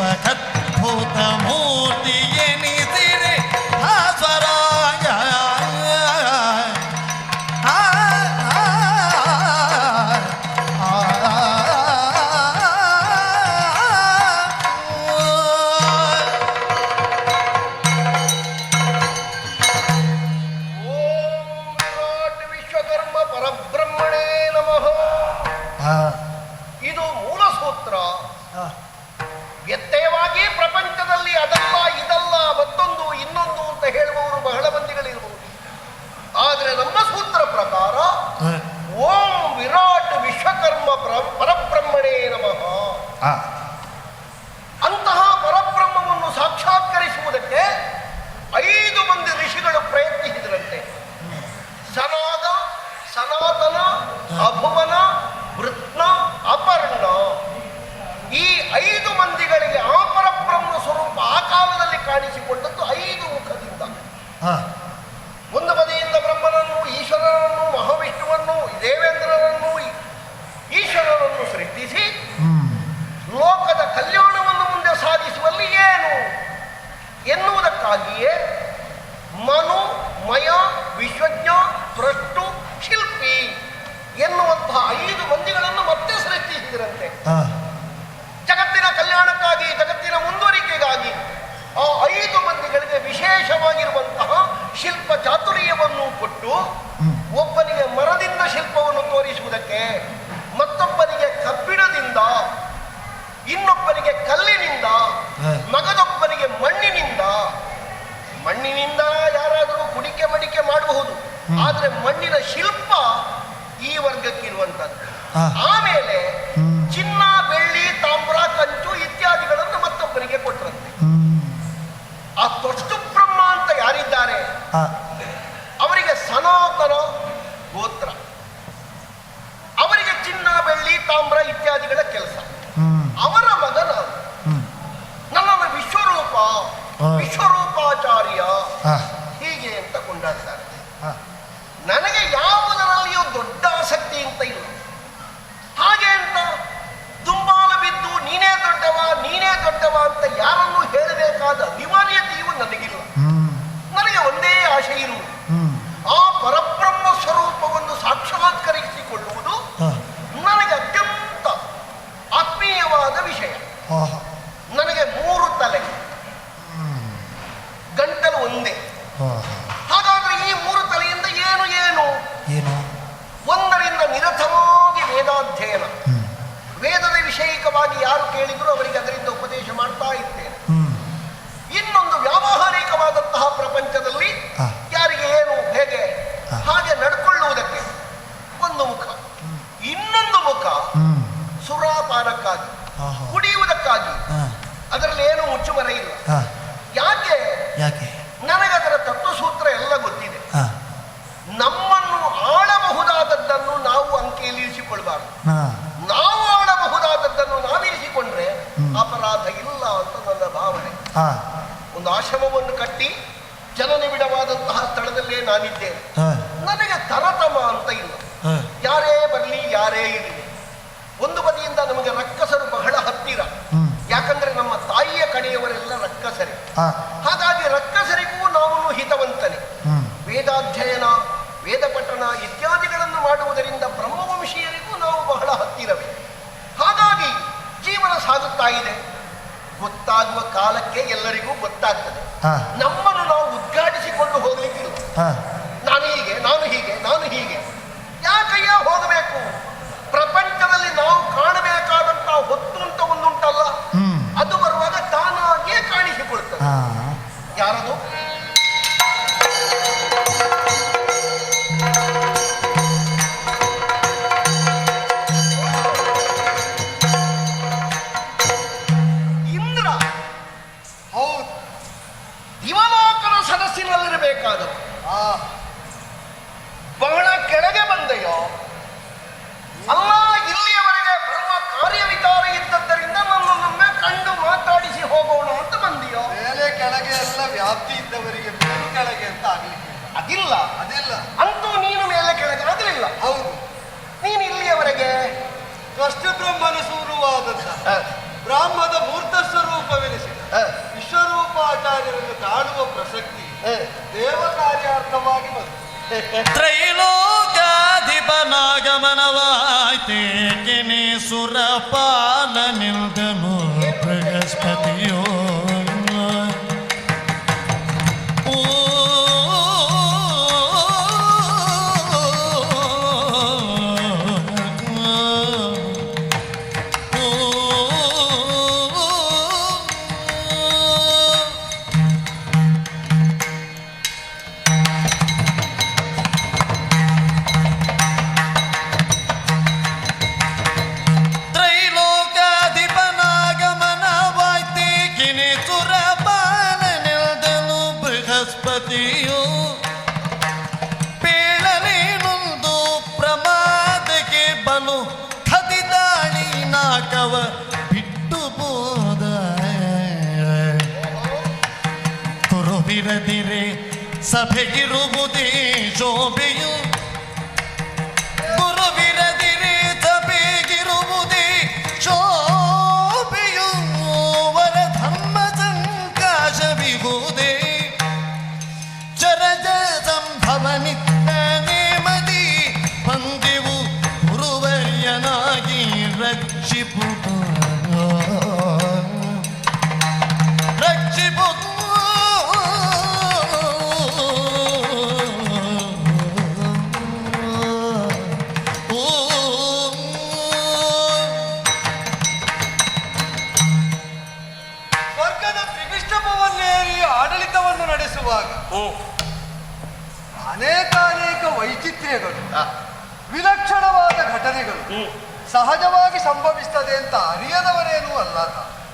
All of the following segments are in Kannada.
ವಿಶ್ವಕದ್ಭುತ ಮೂರ್ತಿ ಎನಿಸಿರೆ ಭಾಸ್ವರಾಯ ವ್ಯತ್ಯಯವಾಗಿ ಪ್ರಪಂಚದಲ್ಲಿ ಅದಲ್ಲ ಇದಲ್ಲ ಮತ್ತೊಂದು ಇನ್ನೊಂದು ಅಂತ ಹೇಳುವವರು ಬಹಳ ಮಂದಿಗಳಿರಬಹುದು. ಆದರೆ ನಮ್ಮ ಸೂತ್ರ ಪ್ರಕಾರ ಓಂ ವಿರಾಟ್ ವಿಶ್ವಕರ್ಮ ಪರಬ್ರಹ್ಮಣೇ ನಮಃ. ಅಂತಹ ಪರಬ್ರಹ್ಮವನ್ನು ಸಾಕ್ಷಾತ್ಕರಿಸುವುದಕ್ಕೆ 5 ಮಂದಿ ಋಷಿಗಳು ಪ್ರಯತ್ನಿಸಿದರಂತೆ. ಸನಾದ, ಸನಾತನ, ಅಭುವನ, ವೃತ್ನ, ಅಪರ್ಣ. ಈ 5 ಮಂದಿಗಳಿಗೆ ಆ ಪರಬ್ರಹ್ಮ ಸ್ವರೂಪ ಆ ಕಾಲದಲ್ಲಿ ಕಾಣಿಸಿಕೊಂಡದ್ದು 5 ಮುಖದಿಂದ. ಒಂದು ಬದಿಯಿಂದ ಬ್ರಹ್ಮನನ್ನು, ಈಶ್ವರನನ್ನು, ಮಹಾವಿಷ್ಣುವನ್ನು, ದೇವೇಂದ್ರನನ್ನು, ಈಶ್ವರನನ್ನು ಸೃಷ್ಟಿಸಿ ಲೋಕದ ಕಲ್ಯಾಣವನ್ನು ಮುಂದೆ ಸಾಧಿಸುವಲ್ಲಿ ಏನು ಎನ್ನುವುದಕ್ಕಾಗಿಯೇ ಮನು, ಮಯ, ವಿಶ್ವಜ್ಞ, ದ್ರಷ್ಟು, ಶಿಲ್ಪಿ ಎನ್ನುವಂತಹ 5 ಮಂದಿಗಳನ್ನು ಮತ್ತೆ ಸೃಷ್ಟಿಸಿದರಂತೆ. ಜಗತ್ತಿನ ಕಲ್ಯಾಣಕ್ಕಾಗಿ, ಜಗತ್ತಿನ ಮುಂದುವರಿಕೆಗಾಗಿ ಆ 5 ಮಂದಿಗಳಿಗೆ ವಿಶೇಷವಾಗಿರುವಂತಹ ಶಿಲ್ಪ ಚಾತುರ್ಯವನ್ನು ಕೊಟ್ಟು, ಒಬ್ಬನಿಗೆ ಮರದಿಂದ ಶಿಲ್ಪವನ್ನು ತೋರಿಸುವುದಕ್ಕೆ, ಮತ್ತೊಬ್ಬನಿಗೆ ಕಬ್ಬಿಣದಿಂದ, ಇನ್ನೊಬ್ಬನಿಗೆ ಕಲ್ಲಿನಿಂದ, ಮಗದೊಬ್ಬನಿಗೆ ಮಣ್ಣಿನಿಂದ. ಮಣ್ಣಿನಿಂದ ಯಾರಾದರೂ ಕುಡಿಕೆ ಮಡಿಕೆ ಮಾಡಬಹುದು, ಆದರೆ ಮಣ್ಣಿನ ಶಿಲ್ಪ ಈ ವರ್ಗಕ್ಕಿರುವಂಥದ್ದು. ಆಮೇಲೆ ಚಿನ್ನ, ಬೆಳ್ಳಿ, ತಾಮ್ರ, ಕಂಚು ಇತ್ಯಾದಿಗಳನ್ನು ಮತ್ತೊಬ್ಬರಿಗೆ ಕೊಟ್ಟರಂತೆ. ಆ ತೊಷ್ಟು ಬ್ರಹ್ಮ ಅಂತ ಯಾರಿದ್ದಾರೆ ಅವರಿಗೆ ಸನಾತನ ಗೋತ್ರ, ಅವರಿಗೆ ಚಿನ್ನ, ಬೆಳ್ಳಿ, ತಾಮ್ರ ಇತ್ಯಾದಿಗಳ ಕೆಲಸ. ಅವರ ಮಗ ನಾನು, ನನ್ನನ್ನು ವಿಶ್ವರೂಪ, ವಿಶ್ವರೂಪಾಚಾರ್ಯ ಹೀಗೆ ಅಂತ ಕೊಂಡಾಡ್ತಾರೆ. ನನಗೆ ಯಾವುದರಲ್ಲಿಯೂ ದೊಡ್ಡ ಆಸಕ್ತಿ ಅಂತ ಇಲ್ಲ. ಹಾಗೆ ಅಂತ ದುಂಬಾಲು ಬಿದ್ದು ನೀನೇ ದೊಡ್ಡವ, ನೀನೇ ದೊಡ್ಡವ ಅಂತ ಯಾರನ್ನೂ ಹೇಳಬೇಕಾದ ಅನಿವಾರ್ಯತೆಯೂ ನನಗಿಲ್ಲ. ನನಗೆ ಒಂದೇ ಆಶೆ ಇರುವುದು, ಆ ಪರಬ್ರಹ್ಮ ಸ್ವರೂಪವನ್ನು ಸಾಕ್ಷಾತ್ಕರಿಸಿಕೊಳ್ಳುವುದು ನನಗೆ ಅತ್ಯಂತ ಆತ್ಮೀಯವಾದ ವಿಷಯ. ನನಗೆ 3 ತಲೆ, ಗಂಟಲು ಒಂದೇ. ಹಾಗಾದ್ರೆ ಈ 3 ತಲೆಯಿಂದ ಏನು ಏನು ಏನು? ಒಂದರಿಂದ ನಿರತವಾಗಿ ವೇದಾಧ್ಯಯನ, ವೇದದ ವಿಷಯಿಕವಾಗಿ ಯಾರು ಕೇಳಿದ್ರು ಅವರಿಗೆ ಅದರಿಂದ ಉಪದೇಶ ಮಾಡ್ತಾ ಇದ್ದೇನೆ. ಇನ್ನೊಂದು ವ್ಯಾವಹಾರಿಕವಾದಂತಹ ಪ್ರಪಂಚದಲ್ಲಿ ಯಾರಿಗೆ ಏನು ಹೇಗೆ ಹಾಗೆ ನಡ್ಕೊಳ್ಳುವುದಕ್ಕೆ ಒಂದು ಮುಖ, ಇನ್ನೊಂದು ಮುಖ ಸುರಾಪಾನಕ್ಕಾಗಿ, ಕುಡಿಯುವುದಕ್ಕಾಗಿ. ಅದರಲ್ಲಿ ಏನು ಮುಚ್ಚುಮರೆ ಇಲ್ಲ. ಯಾಕೆ? ನನಗದರ ತತ್ವಸೂತ್ರ ಎಲ್ಲ ಗೊತ್ತಿದೆ. ನಮ್ಮನ್ನು ಆಳಬಹುದಾದದ್ದನ್ನು ನಾವು ಅಂಕೆಯಲ್ಲಿ ಇರಿಸಿಕೊಳ್ಬಾರ್ದು. ನಾವು ಆಳಬಹುದಾದದ್ದನ್ನು ನಾವಿರಿಸಿಕೊಂಡ್ರೆ ಅಪರಾಧ ಇಲ್ಲ ಅಂತ ನನ್ನ ಭಾವನೆ. ಒಂದು ಆಶ್ರಮವನ್ನು ಕಟ್ಟಿ ಜನನಿಬಿಡವಾದಂತಹ ಸ್ಥಳದಲ್ಲೇ ನಾನಿದ್ದೇನೆ. ನನಗೆ ತರತಮ ಅಂತ ಇಲ್ಲ. ಯಾರೇ ಬರಲಿ, ಯಾರೇ ಇರಲಿ. ಒಂದು ಬದಿಯಿಂದ ನಮಗೆ ರಕ್ಕಸರು ಬಹಳ ಹತ್ತಿರ, ಯಾಕಂದ್ರೆ ನಮ್ಮ ತಾಯಿಯ ಕಡೆಯವರೆಲ್ಲ ರಕ್ಕಸರೇ. ಹಾಗಾಗಿ ರಕ್ಕಸರಿಗೂ ನಾವು ಹಿತವಂತನೇ. ವೇದಾಧ್ಯಯನ, ವೇದ ಪಠಣ ಇತ್ಯಾದಿಗಳನ್ನು ಮಾಡುವುದರಿಂದ ಬ್ರಹ್ಮವಂಶೀಯರಿಗೂ ನಾವು ಬಹಳ ಹತ್ತಿರವೇ. ಹಾಗಾಗಿ ಜೀವನ ಸಾಗುತ್ತಾ ಇದೆ. ಗೊತ್ತಾಗುವ ಕಾಲಕ್ಕೆ ಎಲ್ಲರಿಗೂ ಗೊತ್ತಾಗ್ತದೆ. ನಮ್ಮನ್ನು ನಾವು ಉದ್ಘಾಟಿಸಿಕೊಂಡು ಹೋಗ್ಲಿಕ್ಕಿಲ್ಲ. ನಾನು ಹೀಗೆ, ನಾನು ಹೀಗೆ, ನಾನು ಹೀಗೆ. ಯಾಕಯ್ಯ ಹೋಗಬೇಕು? ಪ್ರಪಂಚದಲ್ಲಿ ನಾವು ಕಾಣಬೇಕಾದಂತಹ ಹೊತ್ತು ಅಂತ ಒಂದುಂಟಲ್ಲ, ಅದು ಬರುವಾಗ ತಾನಾಗಿಯೇ ಕಾಣಿಸಿಕೊಳ್ತದೆ. ಯಾರದು? ಇಂದ್ರ. ಹೌದು, ದಿವಲೋಕನ ಸದಸ್ಸಿನಲ್ಲಿರಬೇಕಾದವು. ಬಹಳ ಕೆಳಗೆ ಬಂದೆಯೋ ಅಲ್ಲ, ಇಲ್ಲಿಯವರೆಗೆ ಬರುವ ಕಾರ್ಯವಿಚಾರ ಇದ್ದದ್ದರಿಂದ ನನ್ನೊಮ್ಮೆ ಕಂಡು ಮಾತಾಡಿಸಿ ಹೋಗೋಣ ಅಂತ ಬಂದಿಯೋ? ಮೇಲೆ ಕೆಳಗೆ ಎಲ್ಲ ವ್ಯಾಪ್ತಿ ಇದ್ದವರಿಗೆ ಮೇಲೆ ಕೆಳಗೆ ಅಂತ ಆಗ್ಲಿಕ್ಕೆ ಅದಿಲ್ಲ. ಅಂತೂ ನೀನು ಮೇಲೆ ಕೆಳಗೆ ಆಗಲಿಲ್ಲ. ಹೌದು, ನೀನು ಇಲ್ಲಿಯವರೆಗೆ ಕಷ್ಟ ಬ್ರಹ್ಮನ ಸ್ವರೂಪವಾದಂತ ಬ್ರಾಹ್ಮದ ಮೂರ್ತ ಸ್ವರೂಪವೇ ಮಧ್ವಾಚಾರ್ಯರನ್ನು ಕಾಣುವ ಪ್ರಸಕ್ತಿ ದೇವ ಕಾರ್ಯಾರ್ಥವಾಗಿ ಬಂತು. ತ್ರೈಲೋಕ್ಯಾಧಿಪನಾಗಮನವಾಯ್ತೇಕಿನಿ ಸುರಪಾಲ ನಿಲ್ದನು ಬೃಹಸ್ಪತಿಯೋ ಪೇಳಲೇನೊಂದು ಪ್ರಮಾದಕ್ಕೆ ಬಲು ಹದಿದಾಳಿ ನಾಕವ ಬಿಟ್ಟು ಬೋದ ಕುರುಬಿರದಿರೆ ಸಭೆಗಿರುವುದೇ ಶೋಭೆಯು ಗುರುಬಿರದಿರೆ ಸಭೆಗಿರುವುದೇ ಶೋಭೆಯು ವರ ಧರ್ಮ ಸಂಕಾಶವಿಗುವುದೇ ಚರಜ ಸಂಭವನಿತ್ತ ನೇಮದಿ ಬಂದೆವು ಗುರುವರ್ಯನಾಗಿ ರಕ್ಷಿಪುದು ಸ್ವರ್ಗದ ತ್ರಿವಿಷ್ಟಮವನ್ನೇರಿ ಆಡಳಿತವನ್ನು ನಡೆಸುವಾಗ ಅನೇಕಾನೇಕ ವೈಚಿತ್ರ್ಯಗಳು ವಿಲಕ್ಷಣವಾದ ಘಟನೆಗಳು ಸಹಜವಾಗಿ ಸಂಭವಿಸ್ತದೆ ಅಂತ ಅರಿಯದವರೇನೂ ಅಲ್ಲ.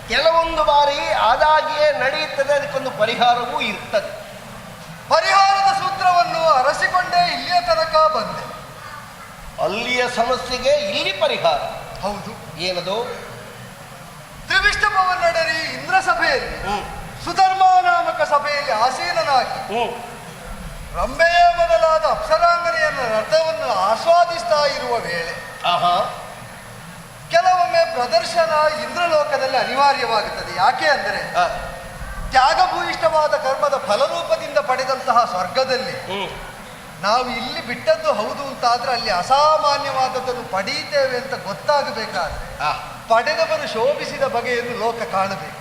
ಕೆಲವೊಂದು ಬಾರಿ ಆದಾಗಿಯೇ ನಡೆಯುತ್ತದೆ, ಅದಕ್ಕೊಂದು ಪರಿಹಾರವೂ ಇರ್ತದೆ. ಪರಿಹಾರದ ಸೂತ್ರವನ್ನು ಅರಸಿಕೊಂಡೇ ಇಲ್ಲಿಯ ತನಕ ಬಂದೆ. ಅಲ್ಲಿಯ ಸಮಸ್ಯೆಗೆ ಇಲ್ಲಿ ಪರಿಹಾರ. ಹೌದು, ಏನದು? ತ್ರಿವಿಷ್ಟಮವನ್ನಡರಿ ಇಂದ್ರ ಸಭೆಯಲ್ಲಿ ಸುಧರ್ಮ ನಾಮಕ ಸಭೆಯಲ್ಲಿ ಆಸೀನನಾಗಿ ರಂಬೆಯೇ ಮೊದಲಾದ ಅಪ್ಸರಾಂಗನೆಯನ್ನ ರಥವನ್ನು ಆಸ್ವಾದಿಸ್ತಾ ಇರುವ ವೇಳೆ ಕೆಲವೊಮ್ಮೆ ಪ್ರದರ್ಶನ ಇಂದ್ರಲೋಕದಲ್ಲಿ ಅನಿವಾರ್ಯವಾಗುತ್ತದೆ. ಯಾಕೆ ಅಂದರೆ ತ್ಯಾಗಭೂಯಿಷ್ಠವಾದ ಕರ್ಮದ ಫಲರೂಪದಿಂದ ಪಡೆದಂತಹ ಸ್ವರ್ಗದಲ್ಲಿ ನಾವು ಇಲ್ಲಿ ಬಿಟ್ಟದ್ದು ಹೌದು ಅಂತಾದ್ರೆ ಅಲ್ಲಿ ಅಸಾಮಾನ್ಯವಾದದ್ದನ್ನು ಪಡೆಯುತ್ತೇವೆ ಅಂತ ಗೊತ್ತಾಗಬೇಕಾದ್ರೆ ಪಡೆದವರು ಶೋಭಿಸಿದ ಬಗೆಯನ್ನು ಲೋಕ ಕಾಣಬೇಕು.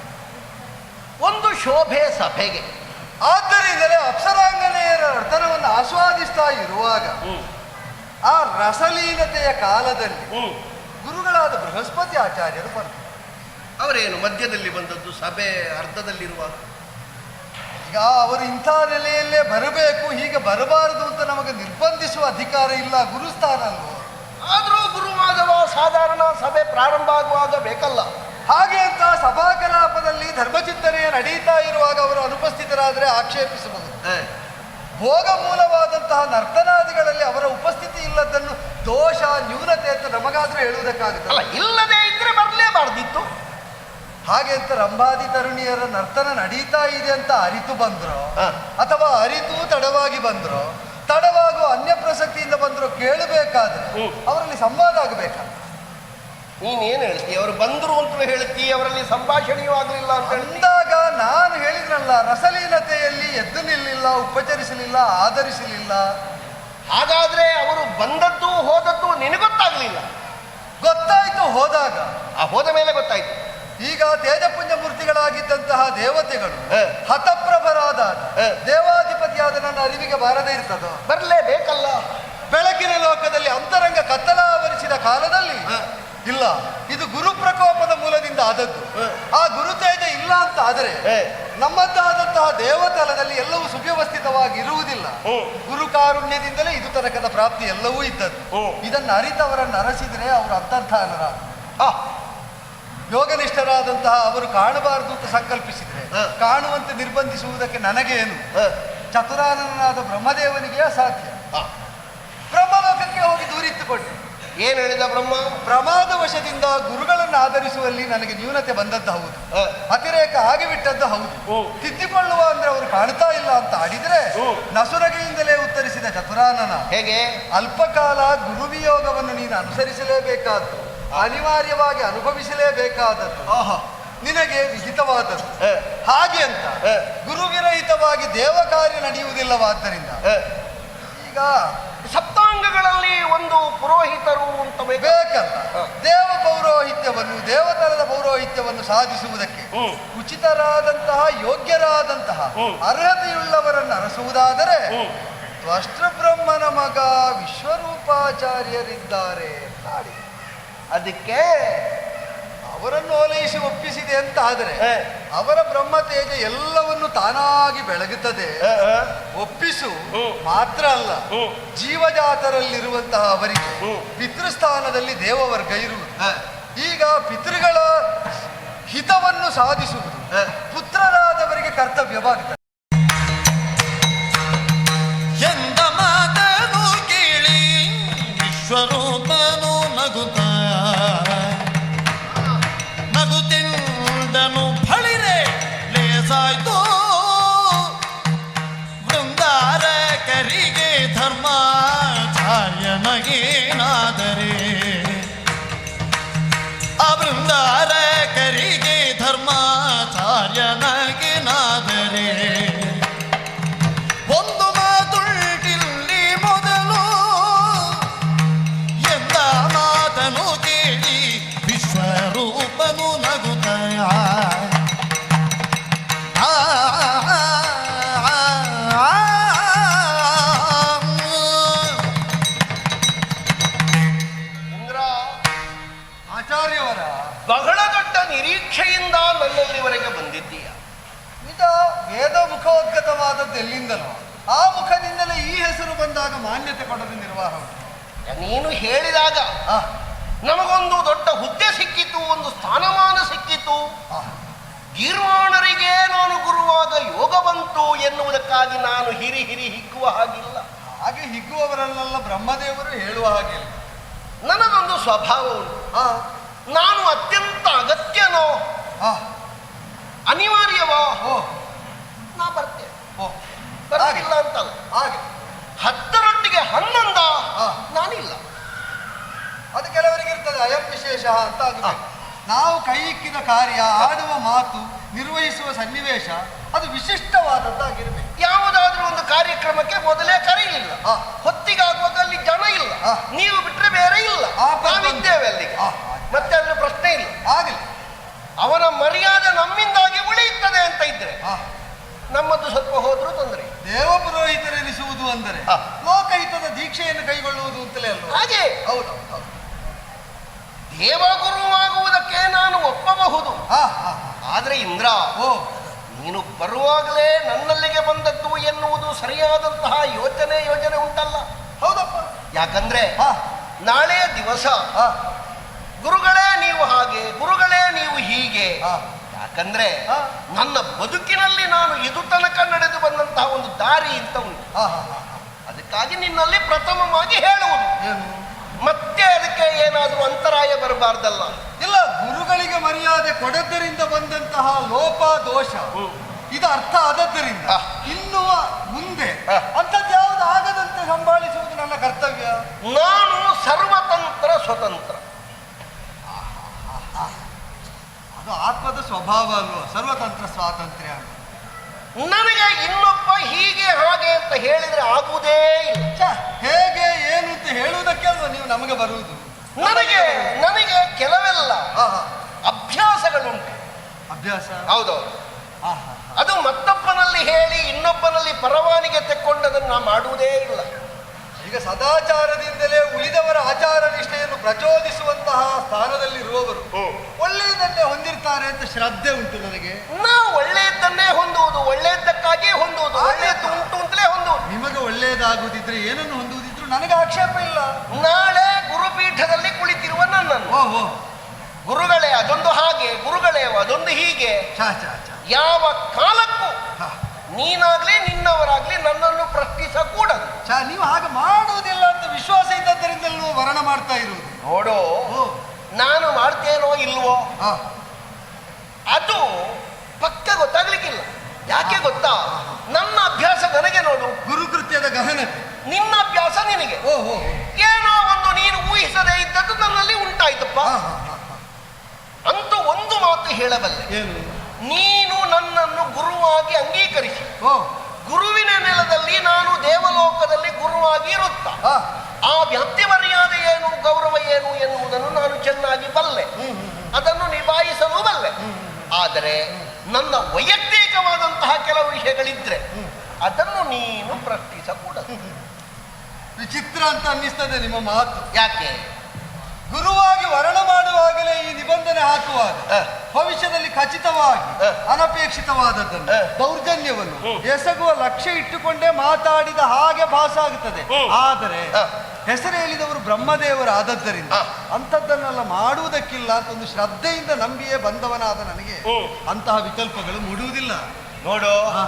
ಒಂದು ಶೋಭೆ ಸಭೆಗೆ. ಆದ್ದರಿಂದಲೇ ಅಪ್ಸರಾಂಗನೆಯರ ನರ್ತನವನ್ನು ಆಸ್ವಾದಿಸ್ತಾ ಇರುವಾಗ ಆ ರಸಲೀನತೆಯ ಕಾಲದಲ್ಲಿ ಗುರುಗಳಾದ ಬೃಹಸ್ಪತಿ ಆಚಾರ್ಯರು ಬಂದರು. ಅವರೇನು ಮಧ್ಯದಲ್ಲಿ ಬಂದದ್ದು, ಸಭೆ ಅರ್ಧದಲ್ಲಿರುವಾಗ? ಈಗ ಅವರು ಇಂಥ ನೆಲೆಯಲ್ಲೇ ಬರಬೇಕು, ಹೀಗೆ ಬರಬಾರದು ಅಂತ ನಮಗೆ ನಿರ್ಬಂಧಿಸುವ ಅಧಿಕಾರ ಇಲ್ಲ, ಗುರುಸ್ಥಾನ ಅಲ್ವೋ. ಆದರೂ ಗುರುವಾದವ ಸಾಧಾರಣ ಸಭೆ ಪ್ರಾರಂಭ ಆಗುವಾಗ ಬೇಕಲ್ಲ. ಹಾಗೆ ಅಂತ ಸಭಾ ಕಲಾಪದಲ್ಲಿ ಧರ್ಮಚಿಂತನೆ ನಡೀತಾ ಇರುವಾಗ ಅವರು ಅನುಪಸ್ಥಿತರಾದರೆ ಆಕ್ಷೇಪಿಸಬಹುದು. ಭೋಗ ಮೂಲವಾದಂತಹ ನರ್ತನಾದಿಗಳಲ್ಲಿ ಅವರ ಉಪಸ್ಥಿತಿ ಇಲ್ಲದನ್ನು ದೋಷ ನ್ಯೂನತೆ ಅಂತ ನಮಗಾದ್ರೂ ಹೇಳುವುದಕ್ಕಾಗುತ್ತಲ್ಲ. ಇಲ್ಲದೆ ಇದ್ರೆ ಬರಲೇಬಾರ್ದಿತ್ತು. ಹಾಗೆ ಅಂತ ರಂಭಾದಿ ತರುಣಿಯರ ನರ್ತನ ನಡೀತಾ ಇದೆ ಅಂತ ಅರಿತು ಬಂದ್ರು ಅಥವಾ ಅರಿತು ತಡವಾಗಿ ಬಂದ್ರು, ತಡವಾಗುವ ಅನ್ಯ ಪ್ರಸಕ್ತಿಯಿಂದ ಬಂದ್ರು, ಕೇಳಬೇಕಾದ್ರೆ ಅವರಲ್ಲಿ ಸಂವಾದ ಆಗಬೇಕಲ್ಲ. ನೀನೇನು ಹೇಳ್ತೀಯ? ಅವರು ಬಂದರು ಅಂತ ಹೇಳ್ತೀಯ, ಅವರಲ್ಲಿ ಸಂಭಾಷಣೆಯೂ ಆಗಲಿಲ್ಲ ಅಂತ ಅಂದಾಗ ನಾನು ಹೇಳಿದ್ರಲ್ಲ, ರಸಲೀನತೆಯಲ್ಲಿ ಎದ್ದು ನಿಲ್ಲಿಲ್ಲ, ಉಪಚರಿಸಲಿಲ್ಲ, ಆಧರಿಸಲಿಲ್ಲ. ಹಾಗಾದ್ರೆ ಅವರು ಬಂದದ್ದು ಹೋದದ್ದು ನಿನಗೊತ್ತಾಗಲಿಲ್ಲ? ಗೊತ್ತಾಯ್ತು ಹೋದಾಗ. ಹೋದ ಮೇಲೆ ಗೊತ್ತಾಯ್ತು. ಈಗ ತೇಜಪುಂಜ ಮೂರ್ತಿಗಳಾಗಿದ್ದಂತಹ ದೇವತೆಗಳು ಹತಪ್ರಭರಾದಾಗ ದೇವಾಧಿಪತಿಯಾದ ನನ್ನ ಅರಿವಿಗೆ ಬಾರದೇ ಇರ್ತದೋ? ಬರಲೇಬೇಕಲ್ಲ. ಬೆಳಕಿನ ಲೋಕದಲ್ಲಿ ಅಂತರಂಗ ಕತ್ತಲಾವರಿಸಿದ ಕಾಲದಲ್ಲಿ ಇಲ್ಲ, ಇದು ಗುರು ಪ್ರಕೋಪದ ಮೂಲದಿಂದ ಆದದ್ದು. ಆ ಗುರು ತೇಜ ಇಲ್ಲ ಅಂತ ಆದರೆ ನಮ್ಮದ್ದಾದಂತಹ ದೇವತಲದಲ್ಲಿ ಎಲ್ಲವೂ ಸುವ್ಯವಸ್ಥಿತವಾಗಿ ಇರುವುದಿಲ್ಲ. ಗುರು ಕಾರುಣ್ಯದಿಂದಲೇ ಇದು ತನಕದ ಪ್ರಾಪ್ತಿ ಎಲ್ಲವೂ ಇದ್ದದ್ದು. ಇದನ್ನು ಅರಿತವರನ್ನು ಅರಸಿದರೆ ಅವರು ಅಂತರ್ಧಾನರ ಯೋಗನಿಷ್ಠರಾದಂತಹ ಅವರು ಕಾಣಬಾರದು ಅಂತ ಸಂಕಲ್ಪಿಸಿದರೆ ಕಾಣುವಂತೆ ನಿರ್ಬಂಧಿಸುವುದಕ್ಕೆ ನನಗೇನು? ಚತುರಾನನಾದ ಬ್ರಹ್ಮದೇವನಿಗೆ ಅಸಾಧ್ಯ. ಬ್ರಹ್ಮಲೋಕಕ್ಕೆ ಹೋಗಿ ದೂರಿತ್ತುಕೊಂಡೆ. ಏನು ಹೇಳಿದ ಬ್ರಹ್ಮ? ಪ್ರಮಾದ ವಶದಿಂದ ಗುರುಗಳನ್ನು ಆಧರಿಸುವಲ್ಲಿ ನನಗೆ ನ್ಯೂನತೆ ಬಂದದ್ದು ಹೌದು, ಅತಿರೇಕ ಆಗಿಬಿಟ್ಟದ್ದು ಹೌದು. ತಿದ್ದಿಕೊಳ್ಳುವ ಅಂದ್ರೆ ಅವರು ಕಾಣ್ತಾ ಇಲ್ಲ ಅಂತ ಆಡಿದ್ರೆ ನಸುರಗೆಯಿಂದಲೇ ಉತ್ತರಿಸಿದ ಚತುರಾನನ, ಹೇಗೆ? ಅಲ್ಪಕಾಲ ಗುರುವಿಯೋಗವನ್ನು ನೀನು ಅನುಸರಿಸಲೇಬೇಕಾದ್ದು, ಅನಿವಾರ್ಯವಾಗಿ ಅನುಭವಿಸಲೇಬೇಕಾದದ್ದು. ನಿನಗೆ ವಿಹಿತವಾದದ್ದು. ಹಾಗೆ ಅಂತ ಗುರುವಿರಹಿತವಾಗಿ ದೇವ ಕಾರ್ಯ ನಡೆಯುವುದಿಲ್ಲವಾದ್ದರಿಂದ ಈಗ ಸಪ್ತಾಂಗಗಳಲ್ಲಿ ಒಂದು ಪುರೋಹಿತರು ಅಂತ ಬೇಕಲ್ಲ. ದೇವ ಪೌರೋಹಿತ್ಯವನ್ನು, ದೇವತರದ ಪೌರೋಹಿತ್ಯವನ್ನು ಸಾಧಿಸುವುದಕ್ಕೆ ಉಚಿತರಾದಂತಹ, ಯೋಗ್ಯರಾದಂತಹ, ಅರ್ಹತೆಯುಳ್ಳವರನ್ನು ಅರಸುವುದಾದರೆ ತ್ವಷ್ಟೃ ಬ್ರಹ್ಮನ ಮಗ ವಿಶ್ವರೂಪಾಚಾರ್ಯರಿದ್ದಾರೆ ನಾಡಿ. ಅದಕ್ಕೆ ಅವರನ್ನು ಓಲೈಸಿ ಒಪ್ಪಿಸಿದೆ ಅಂತ ಆದರೆ ಅವರ ಬ್ರಹ್ಮ ತೇಜ ಎಲ್ಲವನ್ನು ತಾನಾಗಿ ಬೆಳಗುತ್ತದೆ. ಒಪ್ಪಿಸು ಮಾತ್ರ ಅಲ್ಲ, ಜೀವಜಾತರಲ್ಲಿರುವಂತಹ ಅವರಿಗೆ ಪಿತೃಸ್ಥಾನದಲ್ಲಿ ದೇವವರ್ಗ ಇರುವುದು. ಈಗ ಪಿತೃಗಳ ಹಿತವನ್ನು ಸಾಧಿಸುವುದು ಪುತ್ರರಾದವರಿಗೆ ಕರ್ತವ್ಯವಾಗುತ್ತದೆ. ಎಂದ ಮಾತನು ಕೇಳಿ ವಿಶ್ವರೂಪನು ನಗುತ್ತಿಂದನು ಫಳಿರೆ ಲೇಸಾಯ್ತು ವೃಂದಾರಕರಿಗೆ ಧರ್ಮಾಚಾರ್ಯನಗೇನಾದರೆ ಆ ವೃಂದಾರಕರಿಗೆ ಧರ್ಮಾಚಾರ್ಯನಗೇನಾದರೆ ಒಂದು ಮಾತುಳ್ಳಿಲ್ಲಿ ಮೊದಲು ಎಂದ ಮಾತನು ಕೇಳಿ ವಿಶ್ವರೂಪನು ನಗುತ್ತಯ ಇಂದ್ರ, ಆಚಾರ್ಯವರ ಬಹಳ ದೊಡ್ಡ ನಿರೀಕ್ಷೆಯಿಂದ ನನ್ನಲ್ಲಿವರೆಗೆ ಬಂದಿದ್ದೀಯ. ನಿಜ, ವೇದ ಮುಖೋದ್ಗತವಾದದ್ದು ಎಲ್ಲಿಂದಲೋ ಆ ಮುಖದಿಂದಲೇ ಈ ಹೆಸರು ಬಂದಾಗ ಮಾನ್ಯತೆ ಕೊಡೋದು ನಿರ್ವಾಹ. ನೀನು ಹೇಳಿದಾಗ ನಮಗೊಂದು ದೊಡ್ಡ ಹುದ್ದೆ ಸಿಕ್ಕಿತು, ಒಂದು ಸ್ಥಾನಮಾನ ಸಿಕ್ಕಿತು, ಗೀರ್ವಾಣರಿಗೆ ನಾನು ಗುರುವಾದ ಯೋಗ ಬಂತು ಎನ್ನುವುದಕ್ಕಾಗಿ ನಾನು ಹಿರಿ ಹಿಗ್ಗುವ ಹಾಗಿಲ್ಲ. ಹಾಗೆ ಹಿಗ್ಗುವವರನ್ನೆಲ್ಲ ಬ್ರಹ್ಮದೇವರು ಹೇಳುವ ಹಾಗಿಲ್ಲ. ನನಗೊಂದು ಸ್ವಭಾವ ಉಂಟು. ನಾನು ಅತ್ಯಂತ ಅಗತ್ಯನೋ ಅನಿವಾರ್ಯವೋ ನಾ ಬರ್ತೇನೆ, ಬರಲಿಲ್ಲ ಅಂತಲ್ಲ. ಹಾಗೆ 10ರೊಟ್ಟಿಗೆ 11 ನಾನಿಲ್ಲ. ಅದು ಕೆಲವರಿಗೆ ಇರ್ತದೆ ಅಯಂ ವಿಶೇಷ ಅಂತ. ಆಗಬೇಕು ನಾವು ಕೈ ಇಕ್ಕಿದ ಕಾರ್ಯ, ಆಡುವ ಮಾತು, ನಿರ್ವಹಿಸುವ ಸನ್ನಿವೇಶ ಅದು ವಿಶಿಷ್ಟವಾದದ್ದಾಗಿರ್ಬೇಕು. ಯಾವುದಾದ್ರೂ ಒಂದು ಕಾರ್ಯಕ್ರಮಕ್ಕೆ ಮೊದಲೇ ಕರೆಯಲಿಲ್ಲ, ಹೊತ್ತಿಗಾಗುವಾಗ ಅಲ್ಲಿ ಜನ ಇಲ್ಲ, ನೀವು ಬಿಟ್ರೆ ಬೇರೆ ಇಲ್ಲ, ನಾವಿದ್ದೇವೆ ಅಲ್ಲಿಗೆ, ಮತ್ತೆ ಅದ್ರ ಪ್ರಶ್ನೆ ಇಲ್ಲ. ಆಗಲಿ ಅವನ ಮರ್ಯಾದೆ ನಮ್ಮಿಂದಾಗಿ ಉಳಿಯುತ್ತದೆ ಅಂತ ಇದ್ರೆ ನಮ್ಮದು ಸ್ವಲ್ಪ ಹೋದ್ರೂ ತೊಂದರೆ. ದೇವ ಪುರೋಹಿತರೆನಿಸುವುದು ಅಂದರೆ ಲೋಕಹಿತದ ದೀಕ್ಷೆಯನ್ನು ಕೈಗೊಳ್ಳುವುದು ಅಂತಲೇ ಅಲ್ವ? ಹಾಗೆ ಹೌದು. ದೇವಗುರುವಾಗುವುದಕ್ಕೆ ನಾನು ಒಪ್ಪಬಹುದು. ಆದ್ರೆ ಇಂದ್ರ, ನೀನು ಬರುವಾಗಲೇ ನನ್ನಲ್ಲಿಗೆ ಬಂದದ್ದು ಎನ್ನುವುದು ಸರಿಯಾದಂತಹ ಯೋಜನೆ ಉಂಟಲ್ಲ? ಹೌದಪ್ಪ. ಯಾಕಂದ್ರೆ ನಾಳೆಯ ದಿವಸ ಗುರುಗಳೇ ನೀವು ಹಾಗೆ, ಗುರುಗಳೇ ನೀವು ಹೀಗೆ. ಯಾಕಂದ್ರೆ ನನ್ನ ಬದುಕಿನಲ್ಲಿ ನಾನು ಇದು ತನಕ ನಡೆದು ಬಂದಂತಹ ಒಂದು ದಾರಿ ಅಂತ ಉಂಟು. ಅದಕ್ಕಾಗಿ ನಿನ್ನಲ್ಲಿ ಪ್ರಥಮವಾಗಿ ಹೇಳುವುದು, ಮತ್ತೆ ಅದಕ್ಕೆ ಏನಾದರೂ ಅಂತರಾಯ ಬರಬಾರ್ದಲ್ಲ. ಇಲ್ಲ, ಗುರುಗಳಿಗೆ ಮರ್ಯಾದೆ ಕೊಡದ್ದರಿಂದ ಬಂದಂತಹ ಲೋಪ ದೋಷ ಇದು ಅರ್ಥ ಆದದ್ದರಿಂದ ಇನ್ನು ಮುಂದೆ ಅಂಥದ್ದು ಯಾವುದು ಆಗದಂತೆ ಸಂಭಾಳಿಸುವುದು ನನ್ನ ಕರ್ತವ್ಯ. ನಾನು ಸರ್ವತಂತ್ರ ಸ್ವತಂತ್ರ. ಅದು ಆತ್ಮದ ಸ್ವಭಾವ ಅಲ್ವಾ, ಸರ್ವತಂತ್ರ ಸ್ವಾತಂತ್ರ್ಯ ಅಂತ. ನನಗೆ ಇನ್ನೊಬ್ಬ ಹೀಗೆ ಹಾಗೆ ಅಂತ ಹೇಳಿದ್ರೆ ಆಗುವುದೇ ಇಲ್ಲ. ಹೇಗೆ ಏನು ಅಂತ ಹೇಳುವುದಕ್ಕೆ ಅಲ್ವಾ ನೀವು ನಮಗೆ ಬರುವುದು. ನನಗೆ ಕೆಲವೆಲ್ಲ ಅಭ್ಯಾಸಗಳುಂಟು. ಅಭ್ಯಾಸ? ಹೌದೌದು. ಅದು ಮತ್ತೊಬ್ಬನಲ್ಲಿ ಹೇಳಿ ಇನ್ನೊಬ್ಬನಲ್ಲಿ ಪರವಾನಿಗೆ ತೆಕ್ಕೊಂಡದನ್ನು ಮಾಡುವುದೇ ಇಲ್ಲ. ಈಗ ಸದಾಚಾರದಿಂದಲೇ ಉಳಿದವರ ಆಚಾರ ನಿಷ್ಠೆಯನ್ನು ಪ್ರಚೋದಿಸುವಂತಹ ಸ್ಥಾನದಲ್ಲಿರುವವರು ಒಳ್ಳೆಯದನ್ನೇ ಹೊಂದಿರ್ತಾರೆ ಅಂತ ಶ್ರದ್ಧೆ ಉಂಟು ನನಗೆ. ನಾವು ಒಳ್ಳೆಯದನ್ನೇ ಹೊಂದುವುದು, ಒಳ್ಳೆಯದಕ್ಕಾಗಿ ಹೊಂದುವುದು, ಒಳ್ಳೆಯದು ಉಂಟು ಅಂತಲೇ ಹೊಂದುವುದು. ನಿಮಗೆ ಒಳ್ಳೆಯದಾಗುವುದಿದ್ರೆ, ಏನನ್ನು ಹೊಂದುವುದಿದ್ರು ನನಗೆ ಆಕ್ಷೇಪ ಇಲ್ಲ. ನಾಳೆ ಗುರುಪೀಠದಲ್ಲಿ ಕುಳಿತಿರುವ ನನ್ನನ್ನು ಗುರುಗಳೇ ಅದೊಂದು ಹಾಗೆ, ಗುರುಗಳೇ ಅದೊಂದು ಹೀಗೆ, ಯಾವ ಕಾಲಕ್ಕೂ ನೀನಾಗ್ಲಿ ನಿನ್ನವರಾಗ್ಲಿ ನನ್ನನ್ನು ಪ್ರಶ್ನಿಸಕೂಡದು. ನೀವು ಹಾಗೆ ಮಾಡುವುದಿಲ್ಲ ಅಂತ ವಿಶ್ವಾಸ ಇದ್ದದ್ದರಿಂದ ವರ್ಣ ಮಾಡ್ತಾ ಇರುವುದು. ನೋಡು, ನಾನು ಮಾಡ್ತೇನೋ ಇಲ್ವೋ ಅದು ಪಕ್ಕ ಗೊತ್ತಾಗ್ಲಿಕ್ಕಿಲ್ಲ. ಯಾಕೆ ಗೊತ್ತಾ, ನನ್ನ ಅಭ್ಯಾಸ ನನಗೆ ನೋಡು, ಗುರುಕೃತ್ಯದ ಗಹನತೆ. ನಿನ್ನ ಅಭ್ಯಾಸ ನಿನಗೆ. ಏನೋ ಒಂದು ನೀನು ಊಹಿಸದೇ ಇದ್ದದ್ದು ನನ್ನಲ್ಲಿ ಉಂಟಾಯ್ತಪ್ಪ. ಅಂತೂ ಒಂದು ಮಾತು ಹೇಳಬಲ್ಲೆ. ಏನು? ನೀನು ನನ್ನನ್ನು ಗುರುವಾಗಿ ಅಂಗೀಕರಿಸಿ, ಓ ಗುರುವಿನ ನೆಲದಲ್ಲಿ ನಾನು ದೇವಲೋಕದಲ್ಲಿ ಗುರುವಾಗಿ ಇರುತ್ತಾ ಆ, ಆ ವ್ಯಕ್ತಿ ಮರ್ಯಾದೆ ಏನು, ಗೌರವ ಏನು ಎನ್ನುವುದನ್ನು ನಾನು ಚೆನ್ನಾಗಿ ಬಲ್ಲೆ, ಅದನ್ನು ನಿಭಾಯಿಸಲು ಬಲ್ಲೆ. ಆದರೆ ನನ್ನ ವೈಯಕ್ತಿಕವಾದಂತಹ ಕೆಲವು ವಿಷಯಗಳಿದ್ರೆ ಅದನ್ನು ನೀನು ಪ್ರಶ್ನಿಸಕೂಡದು. ವಿಚಿತ್ರ ಅಂತ ಅನ್ನಿಸ್ತದೆ ನಿಮ್ಮ ಮಾತು. ಯಾಕೆ? ಗುರುವಾಗಿ ವರ್ಣ ಮಾಡುವಾಗಲೇ ಈ ನಿಬಂಧನೆ ಹಾಕುವಾಗ ಹ. ಭವಿಷ್ಯದಲ್ಲಿ ಖಚಿತವಾಗಿ ಹ. ಅನಪೇಕ್ಷಿತವಾದದ್ದನ್ನು ಹ. ದೌರ್ಜನ್ಯವನ್ನು ಹ್ಮ್. ಎಸಗುವ ಲಕ್ಷ್ಯ ಇಟ್ಟುಕೊಂಡೇ ಮಾತಾಡಿದ ಹಾಗೆ ಭಾಸ ಆಗುತ್ತದೆ. ಹ್ಮ್. ಆದರೆ ಹ. ಹೆಸರು ಹೇಳಿದವರು ಬ್ರಹ್ಮದೇವರಾದದ್ದರಿಂದ ಹ. ಅಂಥದ್ದನ್ನೆಲ್ಲ ಮಾಡುವುದಕ್ಕಿಲ್ಲ ಅಂತ ಒಂದು ಶ್ರದ್ಧೆಯಿಂದ ನಂಬಿಯೇ ಬಂದವನಾದ ನನಗೆ ಹ್ಮ್. ಅಂತಹ ವಿಕಲ್ಪಗಳು ಮೂಡುವುದಿಲ್ಲ. ನೋಡು, ಹ.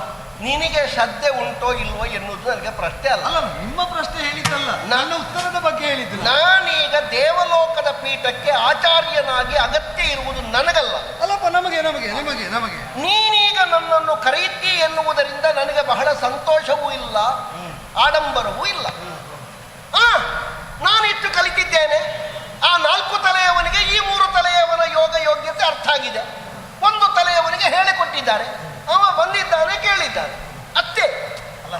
ನಿನಗೆ ಶ್ರದ್ಧೆ ಉಂಟೋ ಇಲ್ವೋ ಎನ್ನುವುದು ನನಗೆ ಪ್ರಶ್ನೆ ಅಲ್ಲ. ಅಲ್ಲ, ನಿಮ್ಮ ಪ್ರಶ್ನೆ ಹೇಳಿದ್ದಲ್ಲ, ನನ್ನ ಉತ್ತರದ ಬಗ್ಗೆ ಹೇಳಿದ್ದು. ನಾನೀಗ ದೇವಲೋಕದ ಪೀಠಕ್ಕೆ ಆಚಾರ್ಯನಾಗಿ ಅಗತ್ಯ ಇರುವುದು ನನಗಲ್ಲ. ಅಲ್ಲಪ್ಪ, ನಮಗೆ ನಮಗೆ ನಮಗೆ ನಮಗೆ ನೀನೀಗ ನನ್ನನ್ನು ಕರೆಯಿತಿ ಎನ್ನುವುದರಿಂದ ನನಗೆ ಬಹಳ ಸಂತೋಷವೂ ಇಲ್ಲ, ಆಡಂಬರವೂ ಇಲ್ಲ. ನಾನಿಷ್ಟು ಕಲಿತಿದ್ದೇನೆ. ಆ 4 ತಲೆಯವನಿಗೆ ಈ 3 ತಲೆಯವನ ಯೋಗ ಯೋಗ್ಯತೆ ಅರ್ಥ ಆಗಿದೆ. 1 ತಲೆಯವನಿಗೆ ಹೇಳಿಕೊಟ್ಟಿದ್ದಾರೆ, ಅವ ಬಂದಿದ್ದಾನೆ, ಕೇಳಿದ್ದಾನೆ, ಅಷ್ಟೇ. ಅಲ್ಲ,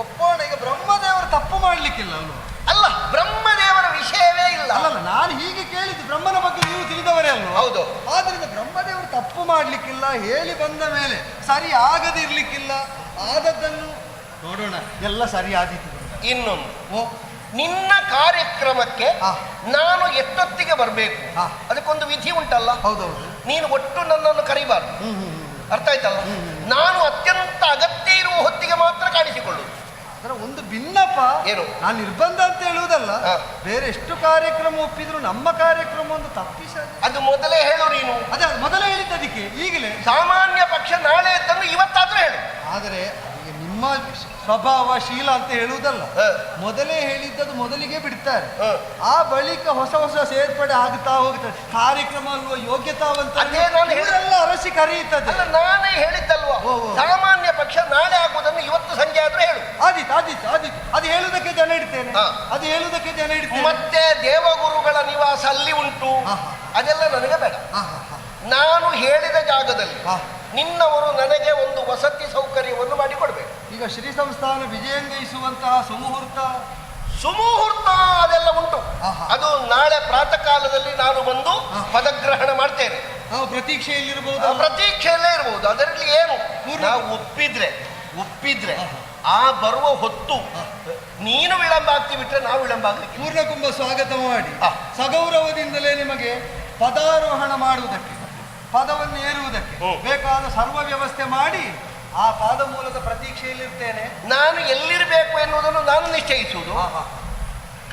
ಒಪ್ಪೋಣ. ಈಗ ಬ್ರಹ್ಮದೇವರು ತಪ್ಪು ಮಾಡ್ಲಿಕ್ಕಿಲ್ಲ ಅಲ್ವಾ? ಅಲ್ಲ, ಬ್ರಹ್ಮದೇವರ ವಿಷಯವೇ ಇಲ್ಲ. ಅಲ್ಲಲ್ಲ, ನಾನು ಹೀಗೆ ಕೇಳಿದ್ದು ಬ್ರಹ್ಮನ ಬಗ್ಗೆ ನೀವು ತಿಳಿದವರೇ ಅಲ್ವಾ? ಹೌದು. ಆದ್ರಿಂದ ಬ್ರಹ್ಮದೇವರು ತಪ್ಪು ಮಾಡ್ಲಿಕ್ಕಿಲ್ಲ, ಹೇಳಿ ಬಂದ ಮೇಲೆ ಸರಿ ಆಗದಿರ್ಲಿಕ್ಕಿಲ್ಲ. ಆದದ್ದನ್ನು ನೋಡೋಣ, ಎಲ್ಲ ಸರಿ ಆದೀತು. ಇನ್ನೊಂದು, ಓ, ನಿನ್ನ ಕಾರ್ಯಕ್ರಮಕ್ಕೆ ಆ. ನಾನು ಎಷ್ಟೊತ್ತಿಗೆ ಬರಬೇಕು, ಆ. ಅದಕ್ಕೊಂದು ವಿಧಿ ಉಂಟಲ್ಲ. ಹೌದೌದು. ನೀನು ಒಟ್ಟು ನನ್ನನ್ನು ಕರಿಬಾರ್ದು, ಅರ್ಥ ಆಯ್ತಲ್ಲ. ನಾನು ಅತ್ಯಂತ ಅಗತ್ಯ ಇರುವ ಹೊತ್ತಿಗೆ ಮಾತ್ರ ಕಾಣಿಸಿಕೊಳ್ಳುವುದು. ಅದರ ಒಂದು ಭಿನ್ನಪ್ಪ. ಏನು? ನಾನು ನಿರ್ಬಂಧ ಅಂತ ಹೇಳುವುದಲ್ಲ, ಆ. ಬೇರೆ ಎಷ್ಟು ಕಾರ್ಯಕ್ರಮ ಒಪ್ಪಿದ್ರು ನಮ್ಮ ಕಾರ್ಯಕ್ರಮ ಒಂದು ತಪ್ಪಿಸದೆ. ಅದು ಮೊದಲೇ ಹೇಳು ನೀನು. ಅದೇ ಮೊದಲೇ ಹೇಳಿದ್ದದಕ್ಕೆ ಈಗಲೇ ಸಾಮಾನ್ಯ ಪಕ್ಷ ನಾಳೆ ಎದ್ದನ್ನು ಇವತ್ತಾದ್ರೂ ಹೇಳು. ಆದರೆ ಈಗ ನಿಮ್ಮ ಸ್ವಭಾವ ಶೀಲ ಅಂತ ಹೇಳುವುದಲ್ಲ, ಹ. ಮೊದಲೇ ಹೇಳಿದ್ದದು ಮೊದಲಿಗೆ ಬಿಡ್ತಾರೆ. ಹ. ಆ ಬಳಿಕ ಹೊಸ ಹೊಸ ಸೇರ್ಪಡೆ ಆಗ್ತಾ ಹೋಗ್ತದೆ. ಕಾರ್ಯಕ್ರಮ ಅಲ್ವ, ಯೋಗ್ಯತಾವಂತ ಅದೇ ನಾನು ಇವರೆಲ್ಲ ಅರಸಿ ಕರೆಯುತ್ತದೆ. ಅಲ್ಲ, ನಾನೇ ಹೇಳಿದ್ದಲ್ವಾ, ಓ, ಓ. ಸಾಮಾನ್ಯ ಪಕ್ಷ ನಾಳೆ ಆಗುವುದನ್ನು ಇವತ್ತು ಸಂಜೆ ಆದ್ರೂ ಹೇಳು. ಆದೀತು ಆದೀತು ಆದೀತು. ಅದು ಹೇಳುವುದಕ್ಕೆ ಜನ ಇಡ್ತೇನೆ. ಹ. ಅದು ಹೇಳುವುದಕ್ಕೆ ಜನ ಇಡ್ತೇನೆ. ಮತ್ತೆ ದೇವಗುರುಗಳ ನಿವಾಸ ಅಲ್ಲಿ ಉಂಟು, ಹ. ಅದೆಲ್ಲ ನನಗೆ ಬೇಡ. ಹ, ಹ, ಹ. ನಾನು ಹೇಳಿದ ಜಾಗದಲ್ಲಿ ಹ. ನಿನ್ನವರು ನನಗೆ ಒಂದು ವಸತಿ ಸೌಕರ್ಯವನ್ನು ಮಾಡಿಕೊಡ್ಬೇಕು. ಈಗ ಶ್ರೀ ಸಂಸ್ಥಾನ ವಿಜಯಂಗೈಸುವಂತಹ ಸುಮುಹೂರ್ತ ಅದೆಲ್ಲ ಉಂಟು. ಆಹಾ. ಅದು ನಾಳೆ ಪ್ರಾತಃ ಕಾಲದಲ್ಲಿ ನಾನು ಬಂದು ಹ. ಪದಗ್ರಹಣ ಮಾಡ್ತೇನೆ. ನಾವು ಪ್ರತೀಕ್ಷೆಯಲ್ಲಿರಬಹುದು. ಪ್ರತೀಕ್ಷೆಯಲ್ಲೇ ಇರಬಹುದು, ಅದರಲ್ಲಿ ಏನು. ಪೂರ್ಣ. ನಾವು ಒಪ್ಪಿದ್ರೆ ಆಹಾ. ಆ ಬರುವ ಹೊತ್ತು ನೀನು ವಿಳಂಬ ಆಗ್ತಿ ಬಿಟ್ರೆ ನಾವು ವಿಳಂಬ ಆಗ್ಲಿಕ್ಕೆ. ಪೂರ್ಣಕುಂಭ ಸ್ವಾಗತ ಮಾಡಿ ಹ. ಸಗೌರವದಿಂದಲೇ ನಿಮಗೆ ಪದಾರೋಹಣ ಮಾಡುವುದಕ್ಕೆ, ಪದವನ್ನು ಏರುವುದಕ್ಕೆ ಹ್ಮ್. ಬೇಕಾದ ಸರ್ವ ವ್ಯವಸ್ಥೆ ಮಾಡಿ ಆ ಪಾದ ಮೂಲಕ ಪ್ರತೀಕ್ಷೆಯಲ್ಲಿರ್ತೇನೆ. ನಾನು ಎಲ್ಲಿರಬೇಕು ಎನ್ನುವುದನ್ನು ನಾನು ನಿಶ್ಚಯಿಸುವುದು.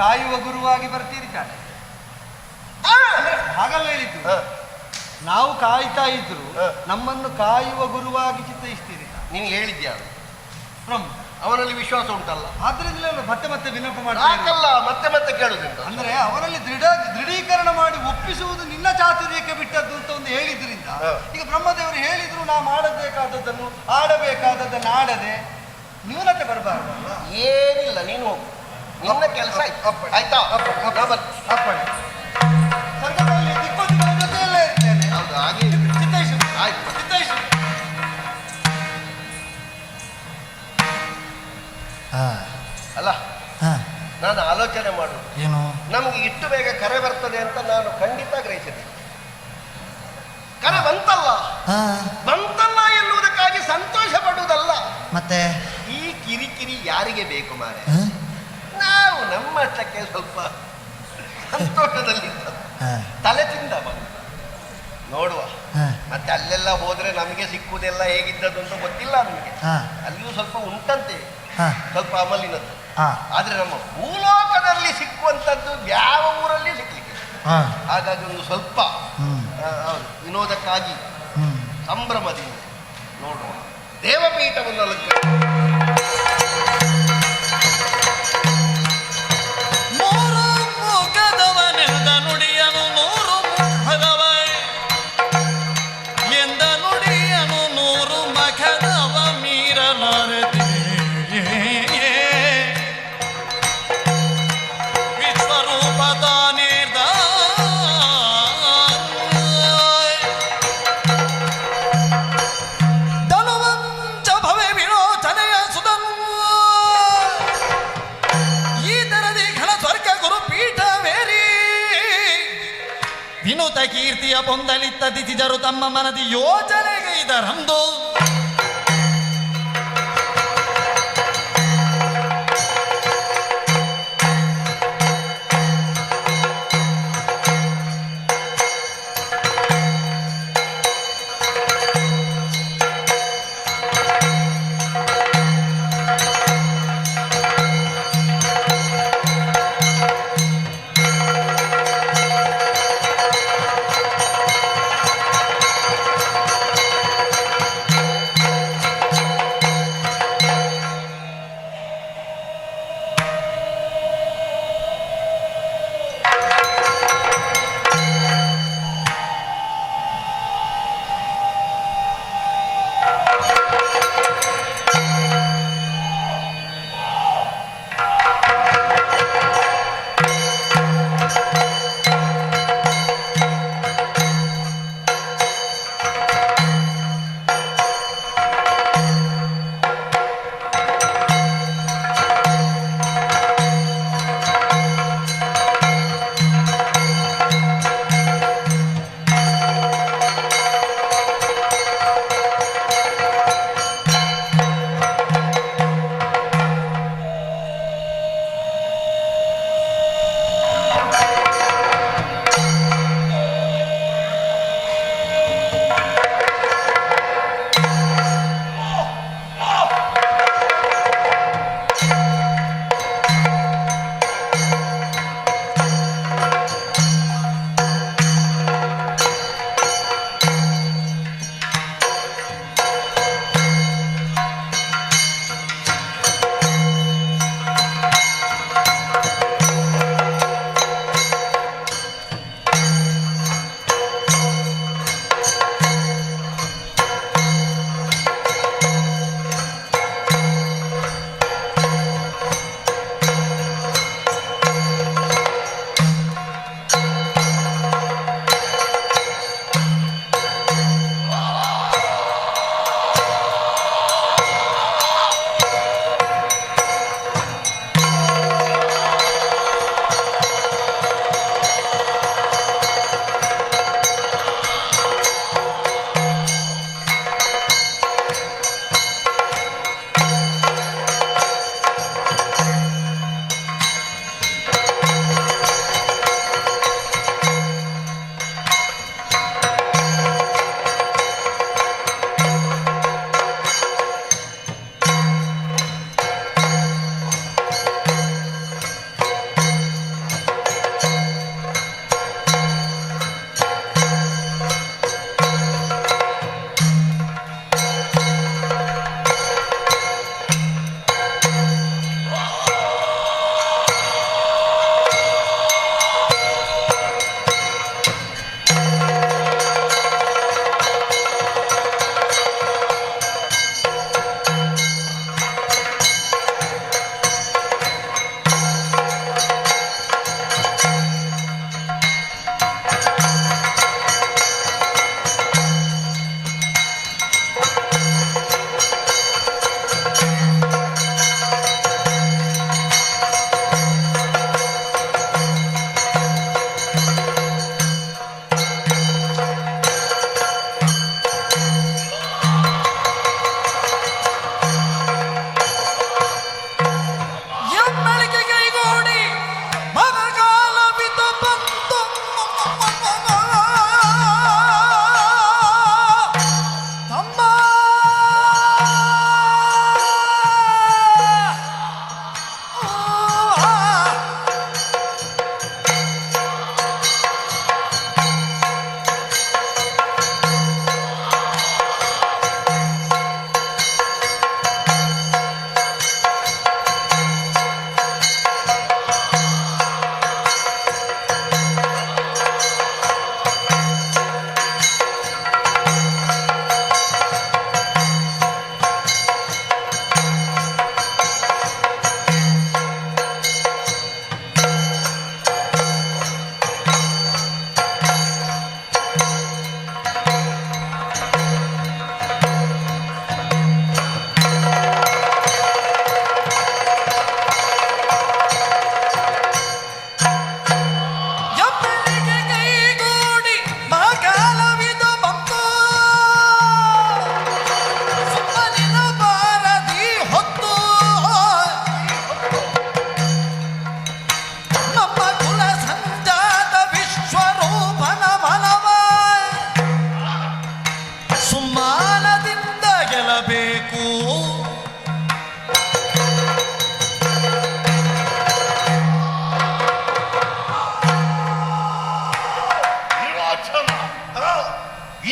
ಕಾಯುವ ಗುರುವಾಗಿ ಬರ್ತಿರ್ತಾನೆ. ಆ! ಹಾಗಲ್ಲ ಹೇಳಿದ್ದು. ಹ. ನಾವು ಕಾಯ್ತಾ ಇದ್ರು ಹ. ನಮ್ಮನ್ನು ಕಾಯುವ ಗುರುವಾಗಿ ಚಿತ್ತೈಸ್ತೀರಿ. ನೀನು ಹೇಳಿದ್ಯಾ, ಬ್ರಹ್ಮ ಅವನಲ್ಲಿ ವಿಶ್ವಾಸ ಉಂಟಲ್ಲ. ಆದ್ರಿಂದಲೇ ಮತ್ತೆ ಮತ್ತೆ ವಿನಂತಿ ಮಾಡ್ತಾರೆ. ಯಾಕಲ್ಲ ಮತ್ತೆ ಮತ್ತೆ ಕೇಳುದುಂಟು. ಅಂದ್ರೆ ಅವರಲ್ಲಿ ದೃಢೀಕರಣ ಮಾಡಿ ಒಪ್ಪಿಸುವುದು ನಿನ್ನ ಚಾತುರ್ಯಕ್ಕೆ ಬಿಟ್ಟದ್ದು ಅಂತ ಒಂದು ಹೇಳಿದ್ರಿಂದ ಹ. ಈಗ ಬ್ರಹ್ಮದೇವರು ಹೇಳಿದ್ರು, ನಾ ಮಾಡಬೇಕಾದದ್ದನ್ನು ಆಡಬೇಕಾದದ್ದನ್ನು ಆಡದೆ ನ್ಯೂನತೆ ಬರಬಾರ್ದಲ್ಲ. ಏನಿಲ್ಲ, ನೀನು ಹೋಗು, ನಿನ್ನ ಕೆಲಸ ಆಯ್ತಾ. ನಾ ಬರ್ತೀನಿ. ಅಪ್ಪಣೆ. ಸಂದರ್ಭದಲ್ಲಿ ದಿಕ್ಪತಿಗಳ ಜೊತೆಯಲ್ಲೇ ಇರ್ತೇನೆ. ಹೌದು, ಹಾಗೆ ಚಿತ್ತೈಸು. ಆಯ್ತು. ಚಿತ್ತೈಸು. ಅಲ್ಲ, ನಾನು ಆಲೋಚನೆ ಮಾಡುದು ಏನು? ನಮ್ಗೆ ಇಷ್ಟು ಬೇಗ ಕರೆ ಬರ್ತದೆ ಅಂತ ನಾನು ಖಂಡಿತ ಗ್ರಹಿಸಿದೆ. ಕರೆ ಬಂತಲ್ಲ ಎನ್ನುವುದಕ್ಕಾಗಿ ಸಂತೋಷ ಪಡುವುದಲ್ಲ. ಮತ್ತೆ ಈ ಕಿರಿಕಿರಿ ಯಾರಿಗೆ ಬೇಕು ಮಾರೆ? ನಾವು ನಮ್ಮಷ್ಟಕ್ಕೆ ಸ್ವಲ್ಪ ಸಂತೋಷದಲ್ಲಿ ತಲೆ ತಿಂದ ಬಂದು ನೋಡುವ. ಮತ್ತೆ ಅಲ್ಲೆಲ್ಲ ಹೋದ್ರೆ ನಮಗೆ ಸಿಕ್ಕುವುದೆಲ್ಲ ಹೇಗಿದ್ದದ್ದು ಅಂತ ಗೊತ್ತಿಲ್ಲ ನಮಗೆ. ಅಲ್ಲಿಯೂ ಸ್ವಲ್ಪ ಉಂಟಂತೆ, ಸ್ವಲ್ಪ ಅಮಲಿನದ್ದು. ಆದ್ರೆ ನಮ್ಮ ಭೂಲೋಕದಲ್ಲಿ ಸಿಕ್ಕುವಂಥದ್ದು ಯಾವ ಊರಲ್ಲಿ ಸಿಕ್ಲಿಕ್ಕೆ. ಹಾಗಾಗಿ ಒಂದು ಸ್ವಲ್ಪ ಹೌದು, ವಿನೋದಕ್ಕಾಗಿ ಸಂಭ್ರಮದಿಂದ ನೋಡುವ ದೇವಪೀಠವನ್ನು ಅಲಂಕರಿಸಿ. ಕೀರ್ತಿಯ ಪೊಂದಲಿತ್ತ ದಿತಿಜರು ತಮ್ಮ ಮನದಿ ಯೋಚನೆಗೆ ಇದರಂದು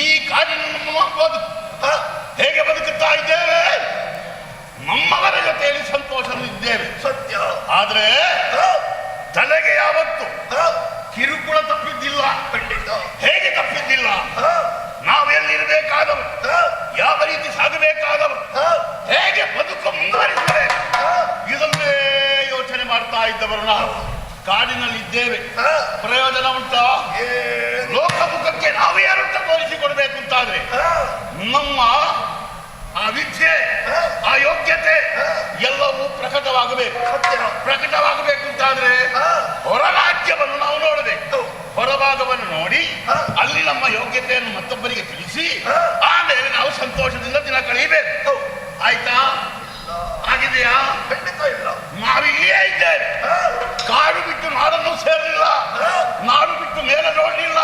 ಈ ಕಾಡಿನ ಹೇಗೆ ಬದುಕುತ್ತಾ ಇದ್ದೇವೆ, ನಮ್ಮವರ ಜೊತೆಯಲ್ಲಿ ಸಂತೋಷವಿದ್ದೇವೆ ಸತ್ಯ. ಆದ್ರೆ ತಲೆಗೆ ಯಾವತ್ತು ಕಿರುಕುಳ ತಪ್ಪಿದ್ದಿಲ್ಲ. ಖಂಡಿತ. ಹೇಗೆ ತಪ್ಪಿದ್ದಿಲ್ಲ? ನಾವು ಎಲ್ಲಿರಬೇಕಾದವರು, ಯಾವ ರೀತಿ ಸಾಗಬೇಕಾದವರು, ಹೇಗೆ ಬದುಕು ಮುಂದುವರಿಸಬೇಕು, ಇದನ್ನೇ ಯೋಚನೆ ಮಾಡ್ತಾ ಇದ್ದವರು ನಾವು. ಕಾಡಿನಲ್ಲಿ ಇದ್ದೇವೆ, ಪ್ರಯೋಜನ ಉಂಟಾ? ಲೋಕಮುಖಕ್ಕೆ ನಾವು ಯಾರುಂಟ ತೋರಿಸಿಕೊಡ್ಬೇಕು ಅಂತಾದ್ರೆ ನಮ್ಮ ಆ ವಿದ್ಯೆ, ಆ ಯೋಗ್ಯತೆ ಎಲ್ಲವೂ ಪ್ರಕಟವಾಗಬೇಕು. ಪ್ರಕಟವಾಗಬೇಕು ಅಂತಾದ್ರೆ ಹೊರ ರಾಜ್ಯವನ್ನು ನಾವು ನೋಡಬೇಕು. ಹೊರಭಾಗವನ್ನು ನೋಡಿ ಅಲ್ಲಿ ನಮ್ಮ ಯೋಗ್ಯತೆಯನ್ನು ಮತ್ತೊಬ್ಬರಿಗೆ ತಿಳಿಸಿ ಆಮೇಲೆ ನಾವು ಸಂತೋಷದಿಂದ ದಿನ ಕಳೆಯಬೇಕು. ಆಯ್ತಾ? ಆಗಿದೆಯಾ? ಖಂಡಿತ ಇಲ್ಲ. ನಾವಿಲ್ಲಿಯೇ ಇದ್ದೇವೆ. ಕಾಡು ಬಿಟ್ಟು ನಾಡನ್ನು ಸೇರಲಿಲ್ಲ, ನಾಡು ಬಿಟ್ಟು ಮೇಲೆ ನೋಡಲಿಲ್ಲ,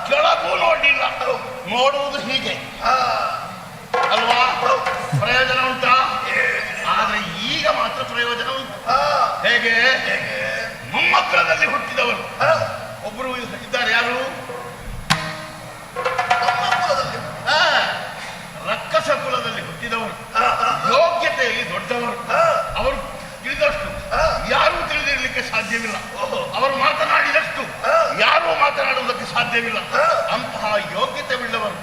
ಕೆಳಗೂ ನೋಡಲಿಲ್ಲ. ನೋಡುವುದು ಹೀಗೆ ಅಲ್ವಾ? ಪ್ರಯೋಜನ ಉಂಟಾ? ಆದ್ರೆ ಈಗ ಮಾತ್ರ ಪ್ರಯೋಜನ ಉಂಟು. ಹೇಗೆ? ಮೊಮ್ಮಕ್ಕಳದಲ್ಲಿ ಹುಟ್ಟಿದವರು ಒಬ್ಬರು ಇದ್ದಾರೆ. ಯಾರು? ರಕ್ಕಸ ಕುಲದಲ್ಲಿ ಹುಟ್ಟಿದವರು, ಯೋಗ್ಯತೆಯಲ್ಲಿ ದೊಡ್ಡವರು. ಅವರು ತಿಳಿದಷ್ಟು ಯಾರೂ ತಿಳಿದಿರಲಿಕ್ಕೆ ಸಾಧ್ಯವಿಲ್ಲ. ಅವರು ಮಾತನಾಡಿದಷ್ಟು ಯಾರೂ ಮಾತನಾಡುವುದಕ್ಕೆ ಸಾಧ್ಯವಿಲ್ಲ. ಅಂತಹ ಯೋಗ್ಯತೆ ಉಳ್ಳವರು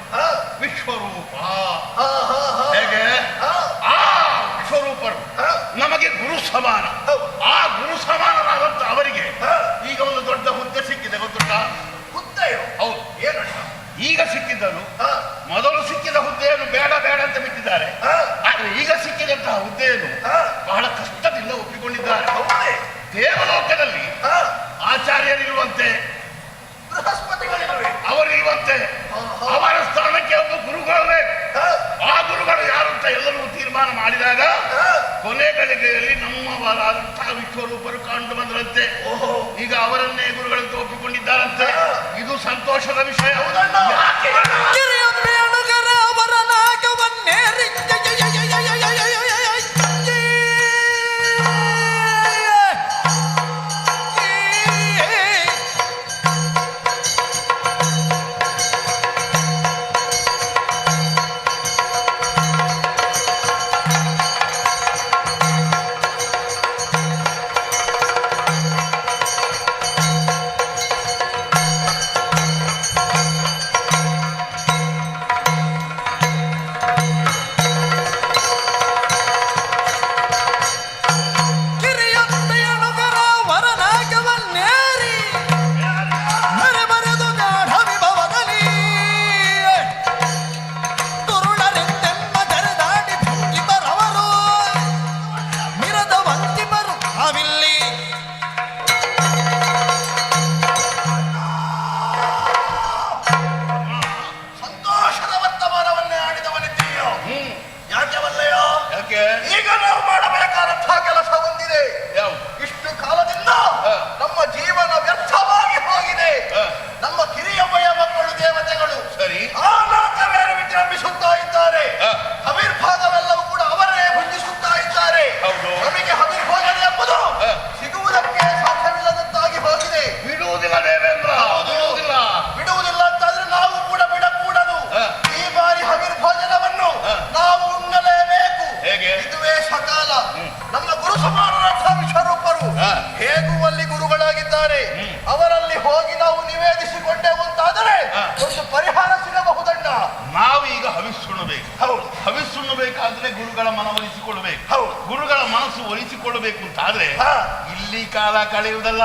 ವಿಶ್ವರೂಪ. ಹೇಗೆ? ಆ ವಿಶ್ವರೂಪರು ನಮಗೆ ಗುರು ಸಮಾನ. ಆ ಗುರು ಸಮಾನರಾದಂತ ಅವರಿಗೆ ಈಗ ಒಂದು ದೊಡ್ಡ ಹುದ್ದೆ ಸಿಕ್ಕಿದೆ. ಗೊತ್ತುಂಟಾ? ಹುದ್ದೆಯೋ? ಹೌದು. ಏನಂತ? ಈಗ ಸಿಕ್ಕಿದ್ದನು. ಮೊದಲು ಸಿಕ್ಕಿದ ಹುದ್ದೆಯನ್ನು ಬೇಡ ಬೇಡ ಅಂತ ಬಿಟ್ಟಿದ್ದಾರೆ. ಆದ್ರೆ ಈಗ ಸಿಕ್ಕಿದಂತಹ ಹುದ್ದೆಯನ್ನು ಬಹಳ ಕಷ್ಟದಿಂದ ಒಪ್ಪಿಕೊಂಡಿದ್ದಾರೆ. ದೇವಲೋಕದಲ್ಲಿ ಆಚಾರ್ಯರಿರುವಂತೆ, ಬೃಹಸ್ಪತಿಗಳಿರುವೆ, ಅವರಿರುವಂತೆ ಅವರ ಸ್ಥಾನಕ್ಕೆ ಒಬ್ಬ ಗುರುಗಳು ಬೇಕು. ಆ ಗುರುಗಳು ಯಾರು ಅಂತ ಎಲ್ಲರೂ ತೀರ್ಮಾನ ಮಾಡಿದಾಗ ಕೊನೆ ಗಳಿಗೆಯಲ್ಲಿ ನಮ್ಮವರಾದಂತಹ ವಿಶ್ವರೂಪರು ಕಂಡು ಬಂದ್ರಂತೆ. ಈಗ ಅವರನ್ನೇ ಗುರುಗಳಂತ ಒಪ್ಪಿಕೊಂಡಿದ್ದಾರಂತೆ. ಇದು ಸಂತೋಷದ ವಿಷಯ. ಯಾಕೆ? ಅವರ ನಾಗವನ್ನೇರಿ ಈಗ ನಾವು ಮಾಡಬೇಕಾದಂತಹ ಕೆಲಸ ಒಂದಿದೆ. ಇಷ್ಟು ಕಾಲದಿಂದ ನಮ್ಮ ಜೀವನ ವ್ಯರ್ಥವಾಗಿ ಹೋಗಿದೆ. ನಮ್ಮ ಕಿರಿಯಮ್ಮಯ್ಯ ಮಕ್ಕಳು ದೇವತೆಗಳು ಸರಿ ಆ ನಾಟವೇರು ವಿಜೃಂಭಿಸುತ್ತಾ ಇದ್ದಾರೆ. ಹವಿರ್ಭಾಗವೆಲ್ಲವೂ ಕೂಡ ಅವರೇ ಭುಂಜಿಸುತ್ತಾ ಇದ್ದಾರೆ. ನಮಗೆ ಹವಿರ್ಭೋಜನ ಎಂಬುದು ಸಿಗುವುದಕ್ಕೆ ಸಾಧ್ಯವಿಲ್ಲದಂತಾಗಿ ಹೋಗಿದೆ. ಬಿಡುವುದಿಲ್ಲ ದೇವೇಂದ್ರ, ಬಿಡುವುದಿಲ್ಲ ಅಂತಾದ್ರೆ ನಾವು ಕೂಡ ಬಿಡಕೂಡದು. ಈ ಬಾರಿ ಹವಿರ್ಭೋಜನವನ್ನು ನಾವು ಉಣ್ಣಲೇಬೇಕು. ಇದುವೇ ಸಕಾಲ. ನಮ್ಮ ಗುರು ಸಮಾನರಾದ ವಿಶ್ವರೂಪರು ಹೇಗೂ ಅಲ್ಲಿ ಗುರುಗಳಾಗಿದ್ದಾರೆ. ಅವರಲ್ಲಿ ಹೋಗಿ ನಾವು ನಿವೇದಿಸಿಕೊಂಡೆವು ಅಂತಾದರೆ ಒಂದು ಪರಿಹಾರ ಸಿಗಬಹುದಣ್ಣ. ನಾವೀಗ ಹವಿಸ್ಸುಣ್ಣಬೇಕು. ಹೌದು. ಹವಿಸ್ಸುಣ್ಣಬೇಕಾದ್ರೆ ಗುರುಗಳ ಮನವೊಲಿಸಿಕೊಳ್ಳಬೇಕು. ಹೌದು. ಗುರುಗಳ ಮನಸ್ಸು ಒಲಿಸಿಕೊಳ್ಳಬೇಕು ಅಂತಾದ್ರೆ ಇಲ್ಲಿ ಕಾಲ ಕಳೆಯುವುದಲ್ಲ.